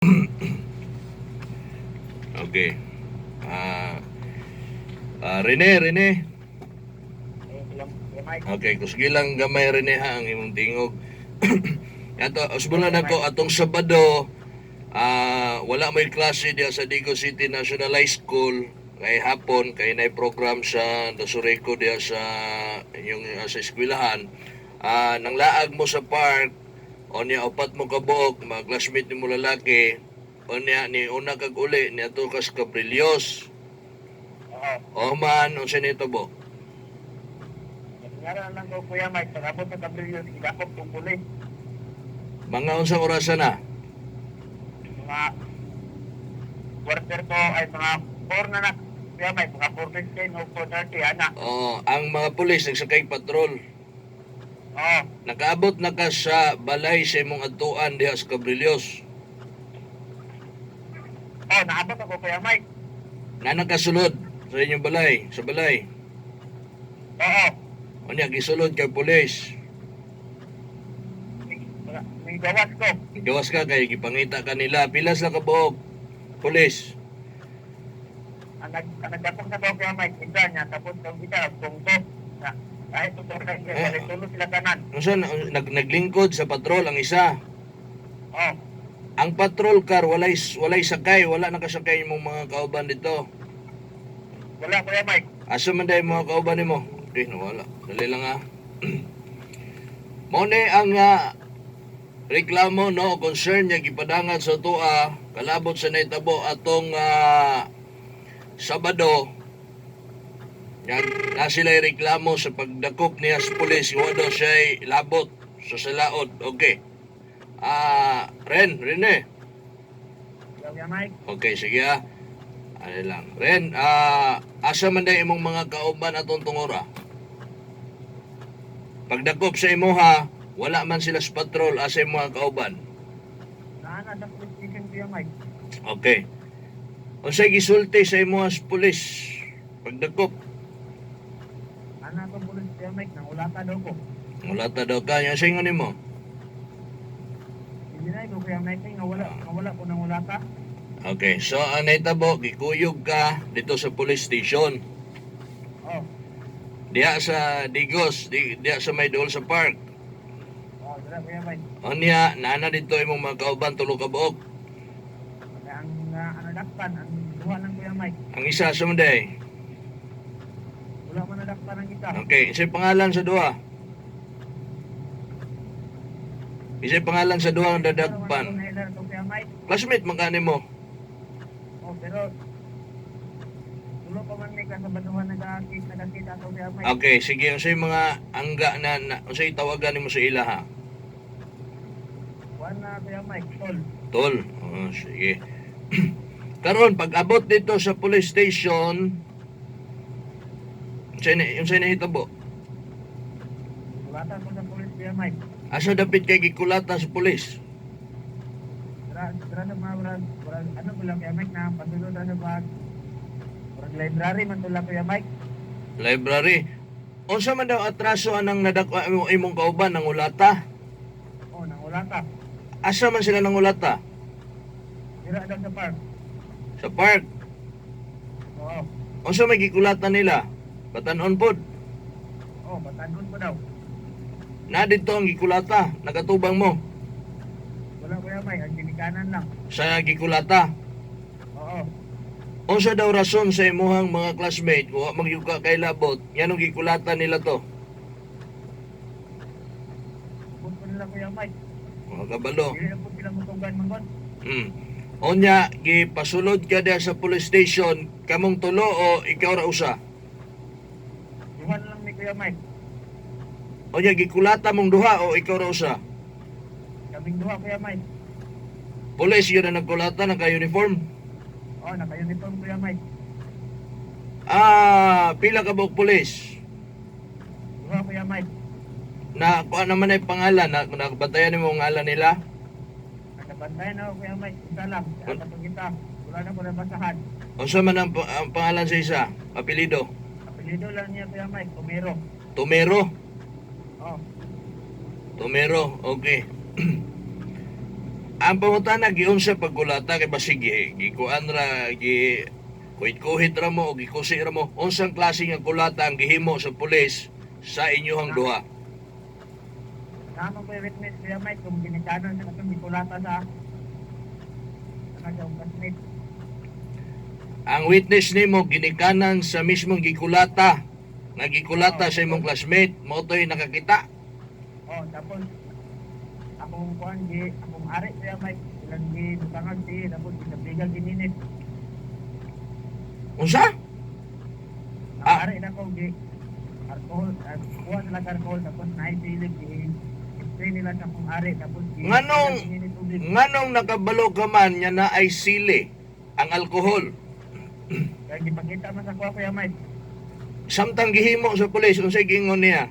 Okay. Rene. Okay, kusgi lang gamay Rene ha ang imong tingog. Ato, usbulan ako atong Sabado, wala may klase diya sa Digo City National High School kay hapon kay nay program sa Dasureko diya sa yung sa eskwelahan. Nanglaag mo sa park o niya upat mo kabuok, mga classmate ni mo lalaki o niya ni una kag uli ni ato kas Cabrillos. O man, unsa nito bo? Ngara lang ko Kuya Mike, pag-abot sa Cabrillo, sigakop kong pulis. Mga unsang orasan na? Mga quarter ko ay mga 4 na Kuya Mike, mga 4:15 o 4:30, anak. Ang mga pulis nagsakay patrol. Oo, Nakaabot na ka sa balay sa imong adtuan diha sa Cabrillos. naabot ako Kuya Mike. Na nakasulod sa inyong balay, sa balay. Oo, O niya, gisulod kay pulis. may gawas ko. Gawas ka kay gipangita kanila. Pilas na kabuok. Pulis. Ang nagdakong sa ko Kuya Mike, isa niya, tapos kung kita, kung to, kahit tutulog na siya, tulog sila kanan. Unsa naglingkod sa patrol ang isa. Oo, Ang patrol car walay sakay, wala nakasakay imong mga kauban dito. wala Kuya Mike. Asa man day mga kauban nimo? Di nawala. Dali lang ha. Mo ni ang reklamo no concern niya gipadangan sa tua kalabot sa naitabo atong Sabado. Yan na sila reklamo sa pagdakop niya sa pulis wa daw siya labot sa salaod. Okay. Rene. Kuya Mike, Okay, sige ha. Ano lang. Ren, asa man day imong mga kauban atong tungora? Pagdakop sa imo ha, wala man sila sa patrol asa imong mga kauban. naana sa police station Kuya Mike. Okay. Unsay gisulti sa imo as pulis? Pagdakop, Ana ko police Kuya Mike, nangulata daw ko. wala ta daw ka. Yung singon nimo? Hindi na ko Kuya Mike, nawala ko nangulata. Okay, so ang naitabo, gikuyog ka dito sa police station. Oo, Diya sa Digos, diya sa may dool sa park. dira Kuya Mike. O niya, naana dito imong mga kauban tulo ka buok. Ang dakpan, ang duha lang Kuya Mike. Ang isa sa day. Wala man nadakpan ang isa. Okay, isa'y pangalan sa duha. Isa'y pangalan sa duha ang dadagpan. Kuya Mike. Classmate magkano mo? Pero tulo pa man may kasabaduhan nagkakita ko Kuya Mike. Okay, sige. Unsay mga angga na unsay tawagan nimo sa ila ha? Kuan na Kuya Mike, tol. Tol. Sige. Karon pag abot dito sa police station, unsay nahitabo? Kulatan ko sa police Kuya Mike. Asa dapit kay gikulatan sa police? Tara sa mga ano ko lang Kuya Mike na patulod na ba? Parang library man tula Kuya Mike. Library. Unsa man daw atraso anang nadakwa imong kauban ng ulata? Nangulata. Asa man sila ng ulata? Dira daw sa park. Sa park. Oo. Unsa may gikulatan nila? Batanon pod. Batanon po daw. Na dito ang gikulata, nagatubang mo Wala Kuya Mike, ang ginikanan lang. sa gikulata. Oo. Unsa daw rason sa imuhang mga classmate wa magyuka kay labot? Nganong gikulata nila to? Punto nila Kuya Mike. Mga kabalo. Dili na po sila mutugan manggon. Onya, gipasulod ka diha sa police station, kamong tulo o ikaw ra usa? Iwan lang ni Kuya Mike. Onya, gikulata mong duha o ikaw ra usa? Kaming duha Kuya Mike. Police yun na nagkulata, naka-uniform. Naka-uniform Kuya Mike. Pila ka bang police? Duha Kuya Mike. Na kuha naman ay pangalan, nakabantayan mo ang ngalan nila? Nakabantayan ako Kuya Mike. Isa lang. Kaya kapag kita, wala na ko nabasahan. Unsa man ang pangalan sa isa? Apelido? Apelido lang niya Kuya Mike, Tumero. Tumero? Oo. Tumero, okay. ang pangutana giunsa pagkulata kay basige gikuan ra gi kuhit-kuhit ra mo o gikusi ra mo unsang klase nga kulata ang gihimo sa pulis sa inyong duha. Namo ko witness Kuya Mike kung ginikanan sa katong bikulata sa kanang classmate. Ang witness nimo ginikanan sa mismong gikulata nga gikulata sa imong classmate mo to'y nakakita. Oh, tapos akong kuan akong ari Kuya Mike ilang gi butangan si tapos isabigan gininit. Unsa? Ang ari na ko gi alcohol kuan lang alcohol tapos naisilig gi spray nila sa akong ari tapos Nganong nakabalo ka man nya na ay sili ang alkohol? kaya gipakita man sa kuha Kuya Mike. Samtang gihimo sa pulis unsay giingon niya?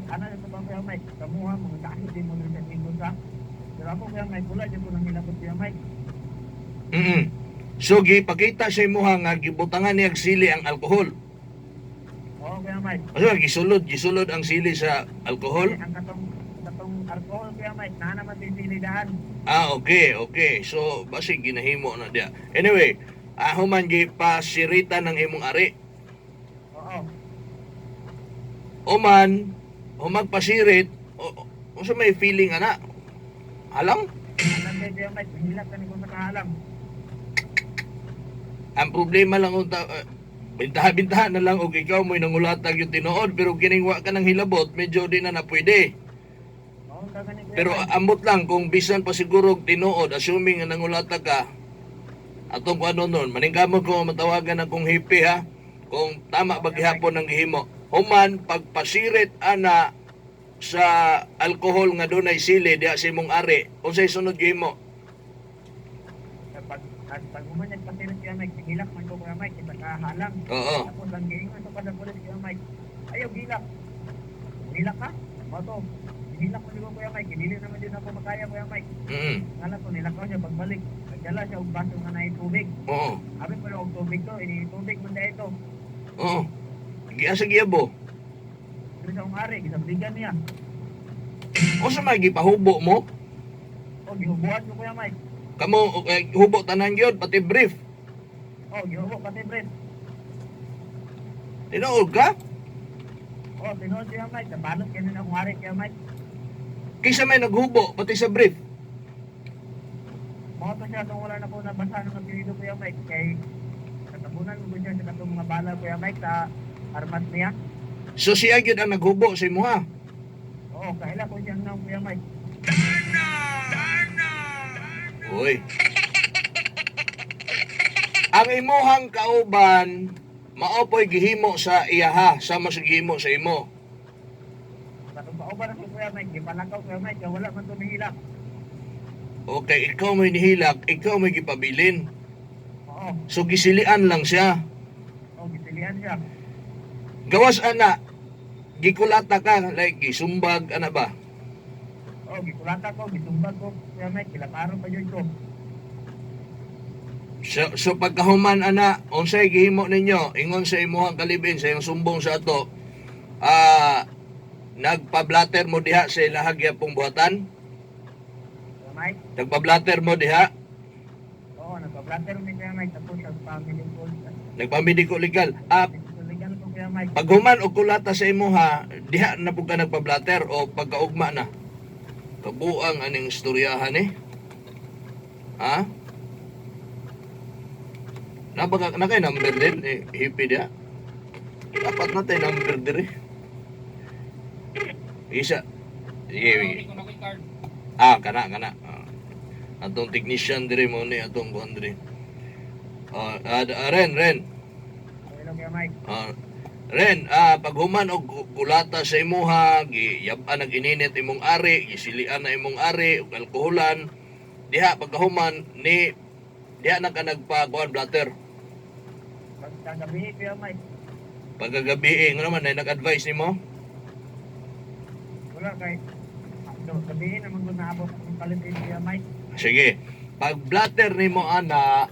Ano ito ba Kuya Mike? Kamuha mo kahit din mo rin sa tingko sa. Pero ako Kuya Mike wala dyan ko nang hilabot Kuya Mike. So gipakita sa imuha nga gibutangan niya og sili ang alkohol. Oo Kuya Mike. Asa gisulod ang sili sa alkohol? Ang katong alcohol Kuya Mike na naman din silidahan. Okay. So basig ginahimo na dia. Anyway, human gipasirita ng imong ari. Oo. Human magpasirit, unsa may feeling ana? Alam? Ang kay Kuya Mike hilak ka ni kung nakahalang. Ang problema lang unta bintaha-bintaha na lang og ikaw mo'y nangulatag yung tinuod pero kiningwa ka ng hilabot medyo di na pwede. Oo kagani Kuya Pero Mike. ambot lang kung bisan pa siguro og tinuod assuming nga nangulatag ka atong kung ano nun maningkamot ko matawagan akong hipi ha kung tama ba gihapon ang gihimo. Human pagpasirit ana sa alkohol nga dunay sili diha sa imong ari unsay sunod gihimo? Pag umanyan pasirit Kuya Mike hilak man ko Kuya Mike kita kahalang. Oo. Tapos ang giingon sa kada pulis Kuya Mike. Ayaw hilak. Hilak ka? Moto. Hilak mo ko Kuya Mike. Dili naman din ako makaya Kuya Mike. Ngala ko nilakaw niya pagbalik. Nagdala siya og baso nga na tubig. Oo. Abi pa og tubig to, ini tubig man dai ito. Oo. Giasa giyabo. Dili sa akong ari, gisabligan niya. Unsa may gipahubo mo? O gihubuan ko Kuya Mike. Kamo hubo tanan gyud pati brief. O gihubo pati bread. Tinuod ka? O tinuod Kuya Mike, nabalot kanin akong ari Kuya Mike. Kisa may naghubo pati sa brief. Mo to siya kung wala na po nabasa ng apelyido Kuya Mike kay katabunan mo siya sa katong mga bala Kuya Mike sa armas niya. So siya gyud ang naghubo sa imuha. Oo, kaila ko siyang naong Kuya Mike. Uy. Ang imuhang kauban maopoy gihimo sa iyaha sama sa gihimo sa imo. Katong pauban ako Kuya Mike, gipalakaw Kuya Mike, kaya wala man to nihilak. Okay, ikaw may nihilak, ikaw may gipabilin. Oo, So gisilian lang siya. gitilian siya. Gawas ana, gikulata ka like gisumbag ana ba? Gikulata ko, gitumbag ko Kuya Mike, kilakaron pa yun ko. So pagkahuman ana, unsay gihimo ninyo? Ingon sa imuhang kalibin sa iyong sumbong sa ato. Nagpa-blatter mo diha sa ilahag yapong buhatan? Kuya Mike, Nagpa-blatter mo diha? oo, nagpa-blatter mi Kuya Mike, tapos sa family ko. Nagpamediko legal. Legal ko Kuya Mike. Paghuman o kulata sa imuha, diha na pud ka nagpa-blatter o pagkaugma na. Kabuang aning istoryahan eh. Ha? Na kay number din eh, hippie dia. Dapat na tayo number din eh. Isa. Sige. Kana. Atong technician dire mo ni atong kuan dire. Ren. Hello Kuya Mike. Ren, paghuman og kulata sa imuha, giyab-an ang ininit imong ari, gisilian na imong ari og alkoholan. Diha pagkahuman ni diha na ka nagpa-kuan blatter. Pagkagabi Kuya Mike, Pagkagabi ngo naman ay nag-advise nimo. wala kay gabi naman ko naabot ang palitin Kuya Mike. Sige. Pag blatter nimo ana,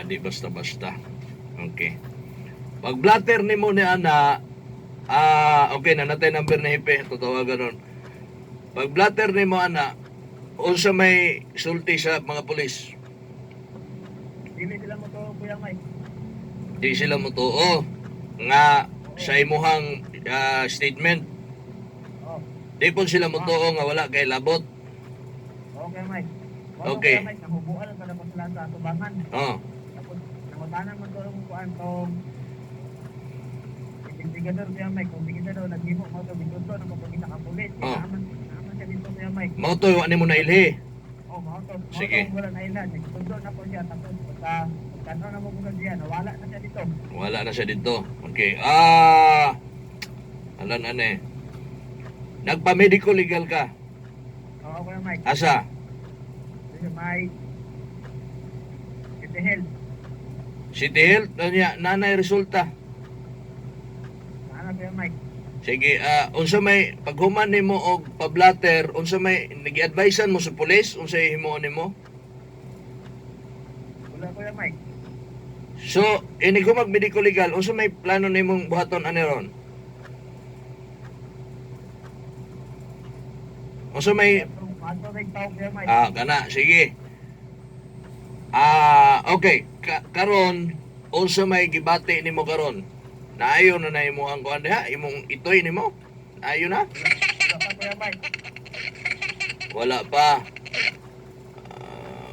di basta-basta. Okay. Pag blatter nimo ni ana, okay na natay number na hipe, tutawagan nun. Pag blatter nimo ana, unsa may sulti sa mga pulis? Dili sila mo to, Kuya Mike. Di sila motuo nga sa imuhang statement. Oh, Di po sila motuo nga wala kay labot. okay, Mike. Okay. Kuya Mike, nahubuan lang kada pa sila sa atubangan. Oh. Tapos, nangutanan mo to yung kuan tong investigador, Kuya Mike. Kung hindi daw naghimo mo to, bituto na magpagkita ka pulis. Oh. Naaman siya dito, Kuya Mike. Mao to wa nimo na ilhi. Oh, mauto. Sige. Wala na ilan. Nagtundo na po siya. Tapos, pagkano na mo kung siya, nawala na siya dito. Wala na siya dito. Okay. Alan ane. Nagpa-medical legal ka. Oo, Kuya Mike. Asa? Kuya Mike. City Health. City Health niya nanay resulta. Ano, Kuya Mike? Sige, unsa may paghuman nimo og pablatter, unsa may nagi-advisean mo sa pulis, unsa himuon nimo? Wala, Kuya Mike. So, ini ko mag-medical legal, unsa may plano nimong buhaton ani ron? Unsa may Mato rin tao, Kuya Mike. kana, sige. Okay, karon unsa may gibati nimo karon? Naayo na imo ang kuan diha, imong itoy nimo? Naayo na? Wala pa, Kuya Mike. Wala pa.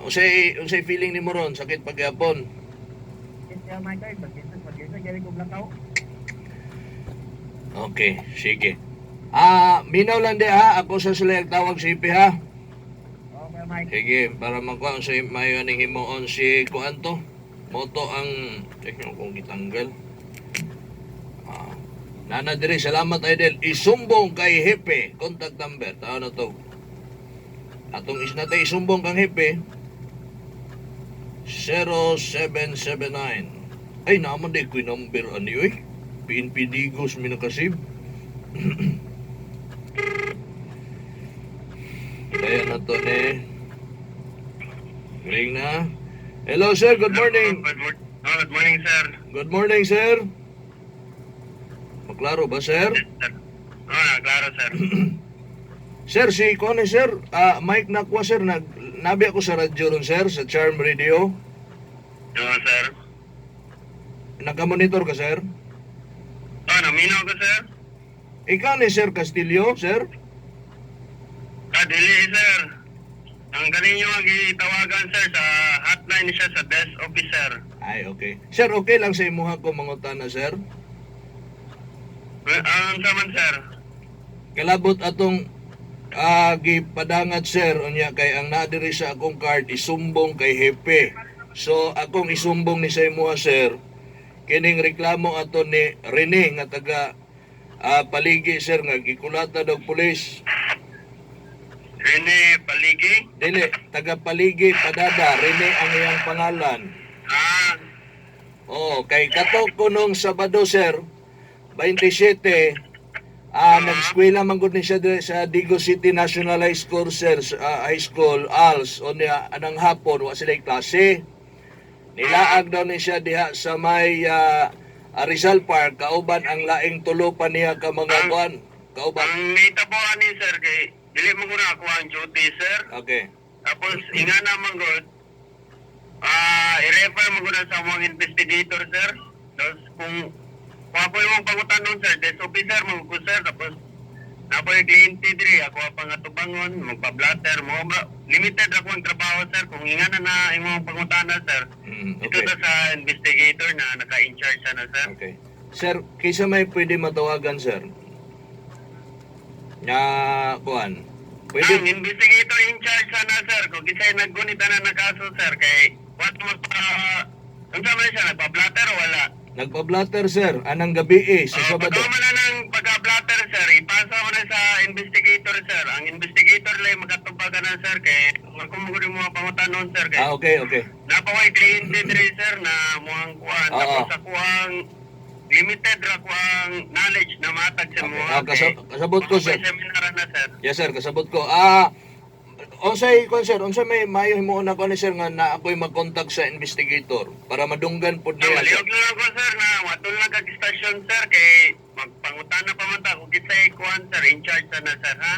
Unsay feeling nimo ron? Sakit pagyapon. Kuya Mike, ay, pag-isa, gari ko blakaw. Okay, sige. Minaw lang di ha, ako sa sila tawag si Ipi ha. Oo, Kuya Mike. Sige, para magkuhan sa mayo ning himuon si kuan to. Moto ang check nyo kung gitanggal. Nana diri, salamat idol. Isumbong kay Hepe. Contact number. Tao na to. Atong isnatay isumbong kang Hepe. 0779. Ay, naman di ko yung number ani oy. PNP Digos minakasib. Kaya na to ne. Galing na. Hello sir, good morning. Good morning, sir. Good morning sir. Maklaro ba sir? Klaro, sir. Sir, si Kone sir, Mike Nakwa sir, nabi ako sa radyo ron sir, sa Charm Radio. Oo, sir. Nagka-monitor ka sir? Naminaw ko, sir. Ikaw ni Sir Castillo, sir? Dili, sir. Ang galing nyo ang itawagan, sir, sa hotline siya sa desk officer. Ay, okay. Sir, okay lang sa imuha ko mangutana, sir? Ang saman, sir. Kalabot atong gipadangat, sir, unya kay ang nadiri sa akong card isumbong kay Hepe. So, akong isumbong ni sa imuha, sir. Kining reklamo ato ni Rene nga taga Paligi, sir, nga gikulata daw pulis. Rene Paligi? Dili, taga Paligi, Padada, Rene ang iyang pangalan. Oh, kay katok ko nung Sabado, sir, 27, nag-eskwela man gud ni siya sa Digos City National High School, sir, High School, ALS, o niya, anang hapon, wa sila klase. Nilaag daw ni siya diha sa may Rizal Park, kauban ang laing tulo pa niya ka mga kuan. Kauban. Ang naitabuhan ni, sir, kay dili mo ko na ako ang duty, sir. Okay. Tapos, inga naman good, i-refer mo ko na sa mga investigator, sir. Tapos, kung ako yung pangutan nun, sir, desk officer mo ko, sir. Tapos, napo yung kliyente diri, ako ang pangatubangon, magpa-blatter mo. Limited ako ang trabaho, sir. Kung inga na yung pangutan na, sir. Ito Okay. na sa investigator na naka-in-charge siya na, sir. Okay. Sir, kisa may pwede matawagan, sir? Nga, kuan. Ang Pwede. investigator in charge sana, sir. Kung kisa'y naggunita na ng kaso, sir, kay what ano sa siya, nagpa-blatter o wala? Nagpa-blatter, sir. Anang gabi sa Sabado. Pagkawa mo na ng pagka-blatter, sir, ipasa mo na sa investigator, sir. Ang investigator lang magkatubagan na, sir, kay kung mo rin mga pangutan nun, sir, kay Okay, okay. napaway kliyente diri, sir, na muhang kuhan. Oo. Tapos sa kuhang limited ra kuhang knowledge na matag sa Okay. mga. Kasabot ko, sir. Seminar na, sir. Yes, sir. Kasabot ko. Unsay kon sir, unsay may mayo himuon ako ni sir nga na ako'y mag-contact sa investigator para madunggan pud niya. Maliog lang ako, sir, na watol lang kag-stasyon, sir, kay magpangutan na pa man ta kung kisay kuhan, sir, in charge na, sir, ha?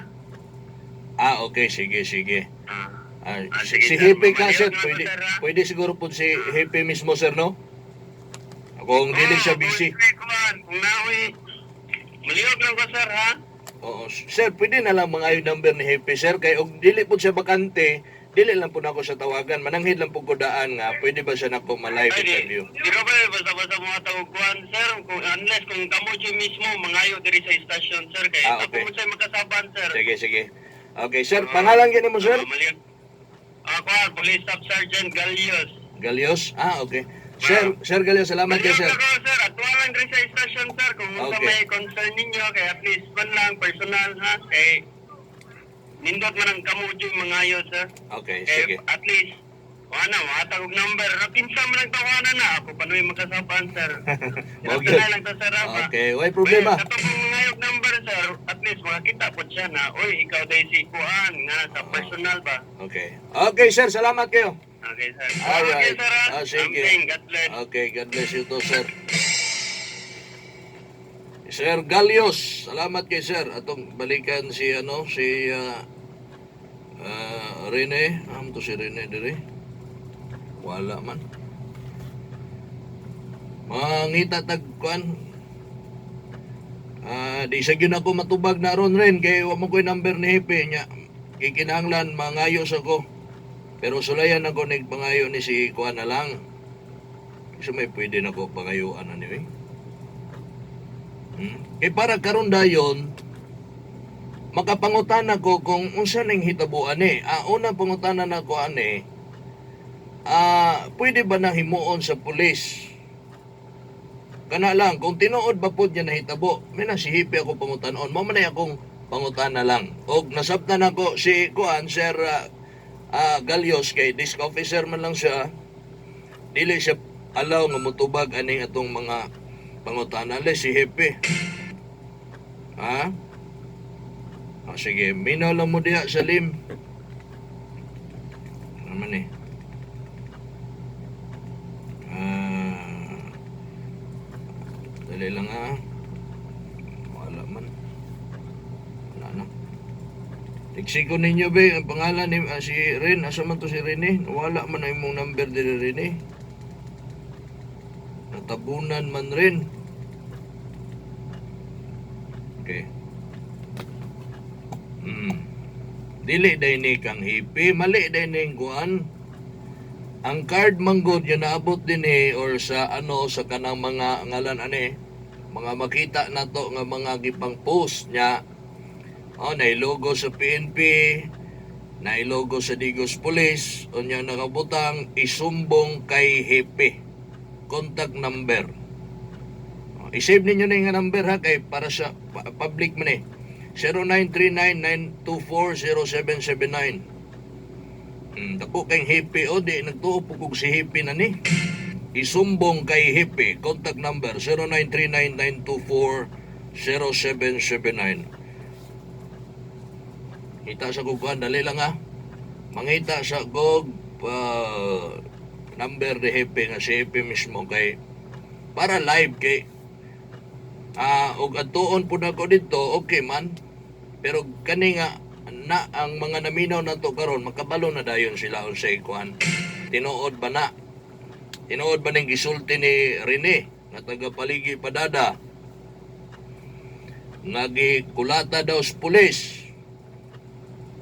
Okay, sige, sige. Si sige, sir. Hippie ka, sir, Mamaliyog na pwede, ako, sir, ha? pwede siguro po si Hippie mismo, sir, no? Kung dili siya busy. Kung naoy, maliyog lang ko, sir, ha? Oo, sir, pwede na lang mga yung number ni Hippie, sir. Kaya kung dili po siya bakante, dili lang po na ako sa tawagan. Mananghid lang po ko daan nga, pwede ba siya na po ma-live interview? Di ba ba, basta-basta mga tawagkuhan, sir, unless kung kamo siya mismo, mangayo diri sa istasyon, sir, kaya Okay. ako mo siya makasaban, sir. Sige, sige. Okay, sir, pangalan gini mo, sir? Maliyog. Ako, Police Staff Sergeant Galios. Galios? Okay. Sir Galios, salamat kayo, Maliyog sir. ako, sir, at walang diri sa istasyon, sir, kung sa Okay. may concern ninyo, kaya at least man lang, personal, ha, kay nindot man ang kamudyo mangayo, sir. Okay, Eh, sige. at least, wala, matagog number. Kinsa man ang tawanan na. Ako pa nung makasapan, sir. Okay. Kinsa lang to, sir. Okay, way problema. Kato kung ngayog number, sir, at least makakita po siya na, uy, ikaw dahil si Kuan, nga sa personal ba? Okay. Okay, sir, salamat kayo. Okay, sir. Alright. Okay, sir. Sige. Amping, God bless. Okay, God bless you too, sir. Sir Galios, salamat kay sir. Atong balikan si Rene. To si Rene dire. Wala man. Mangita tagkuan. Di sa gyud ako matubag na ron rin kay wa mo ko'y number ni Hepe nya. Kay kinahanglan mangayos ako. Pero sulayan ako nagpangayo ni si Kuan na lang. Kasi may pwede na ko pangayuan anyway. Eh para karon dayon makapangutan ako kung unsa ning hitabuan ni. Unang pangutanan nako ani. Pwede ba na himuon sa pulis? Kana lang kung tinuod ba pud niya nahitabo, may na si Hippie ako pangutanon. Mao man ay akong pangutana lang. Og nasabtan ako si Kuan Sir Galios kay disk officer man lang siya. Dili siya allow nga mutubag aning atong mga pangutana le si Hippie. Sige, minaw lang mo diha sa lim. Naman eh. Dali lang wala man. Wala na. Tiksiko ninyo be, ang pangalan ni si Ren. Asa man to si Rene? Wala man na imong number dili Rene. Natabunan man rin. Okay. Dili day ni kang Hippie, mali day ni kuan. Ang card manggod yun naabot din or sa sa kanang mga ngalan mga makita na to nga mga gipang post niya. Nailogo sa PNP, nailogo sa Digos Police, unya nakabutang isumbong kay Hippie. Contact number. I-save ninyo na yung number ha kay para sa public man 0939-924-0779. Dako kay Hippie di nagtuo po kog si Hippie na ni. Isumbong kay Hippie. Contact number 0939-924-0779. Kita sa kukuhan, dali lang mangita sa kog number ni Hippie nga si Hippie mismo kay para live kay og atuon po na ko dito, okay man. Pero kani nga na ang mga naminaw na to karon makabalo na dayon sila unsay kuan. Tinuod ba na? Tinuod ba ning gisulti ni Rene nga taga Paligi Padada? Nagikulata daw sa pulis.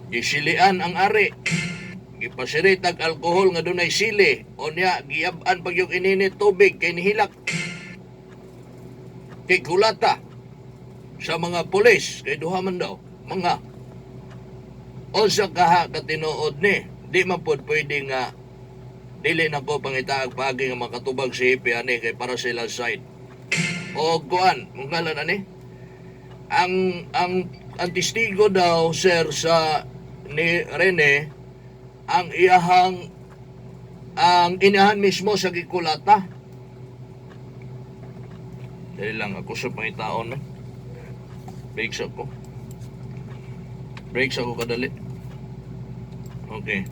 Gisilian ang ari. Gipasirit ang alkohol nga dunay sili. Unya giab-an pag yung ininit tubig kay nihilak. Kay kulata sa mga pulis kay duha man daw mga unsa kaha katinuod ni di man pod pwede nga dili na ko pangitaag pagi nga makatubag si Hippie ani kay para sila side o kuan mong ngalan ani ang testigo daw sir sa ni Rene ang inahan mismo sa gikulata. Dali lang ako sa pangitaon breaks ako kadali. Okay.